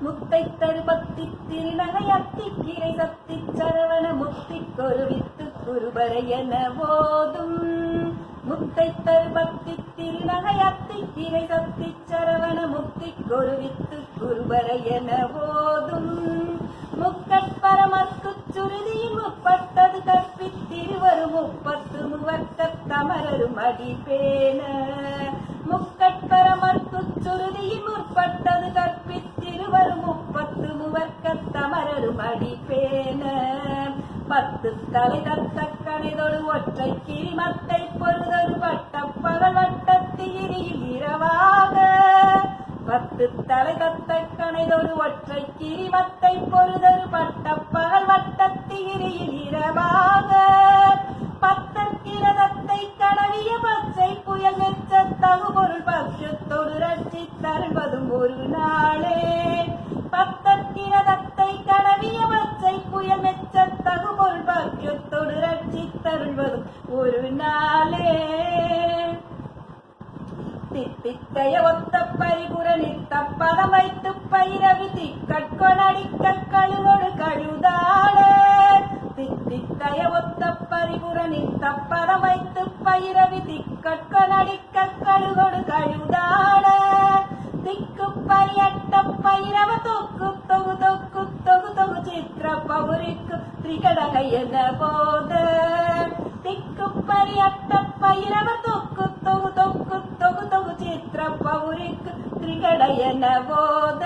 முத்தை தருபத்தி திருநகை அத்திக்கிரை சத்தி சரவண முத்தி கொருவித்து குருபரை என போதும். முத்தை தருபத்தி திருநகை அத்திக்கிரை சத்தி சரவண முத்தி கொருவித்து குருபரை என போதும். முக்கட்பரமற்கு சுருதியில் முப்பட்டது கற்பித்திருவரும் முப்பத்து முவர்க்கத் தமரரும் அடிபேன. முக்கட்பரமற்கு சுருதியில் முற்பட்டது கற்பித்திருவரும் முப்பத்து முவர்க்கத் தமரரும் அடிபேன. பத்து தலை தத்த கணைதொடு ஒற்றை கிரிமத்தை பொருதொரு வட்ட பகல் வட்டத்திரியில் இரவாக. பத்து தலை தத்த கணைதொரு ஒற்றை கிரிமத்தை பொருதொரு வட்ட பகல் வட்டத்திரியில் இரவாக. பத்தற்கிரதத்தை கடவிய பச்சை புயல் வெச்ச தகுபொருள் பட்சத்தோடு ரட்சி தருவதும் ஒரு நாளே. பத்தற்கிரதத்தை கடவிய பச்சை புயல் வெச்ச தகுபொருள் பட்சத்தோடு ரட்சி தருவதும் ஒரு நாளே. தித்தித்தைய ஒத்த பரிபுர நித்த பதம் வைத்து பயிரவி திக்கட்கொணடிக்க கழுவோடு கழுதாட. தித்தித்தைய ஒத்த பரிபுர நித்த பதம் வைத்து பயிரவி திக்கட்கொணடிக்க கழுவோடு கழுதாட. திக்கு பரியட்ட பைரவ தொக்கு தொகு தொக்கு தொகு தொகு சித்திர பௌரிக்கு திரிகடகை என போத. திக்கு பரியட்ட பைரவ தொக்கு தொகு தொக்கு தொகு தொகு சித்திர பௌரிக்கு திரிகடை என போத.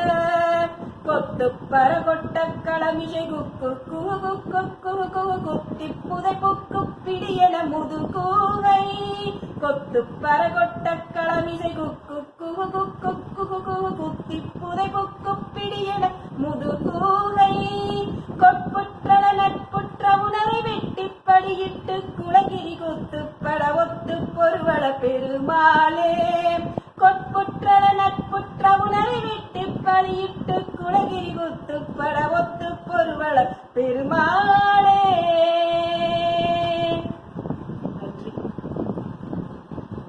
கொத்து பர கொட்ட களமிசை குக்கு குகு குக்கு குகு குகு குத்தி புதை புக்கு பிடியன முது கூவை. கொத்து பர கொட்ட களமிசை குக்கு குகு குக்கு குகு குகு குத்தி புதை புக்கு பிடியன முது கூவை. கொட்புற்றன நட்புற்ற உணரை வெட்டி படியிட்டு குலகிரி குத்து பட ஒத்து பொருவள பெருமாளே. கொட்புற்றன நட்புற்ற உணரை வெட்டி படியிட்டு குலகிரி குத்து பட ஒத்து பொருவள பெருமாள்.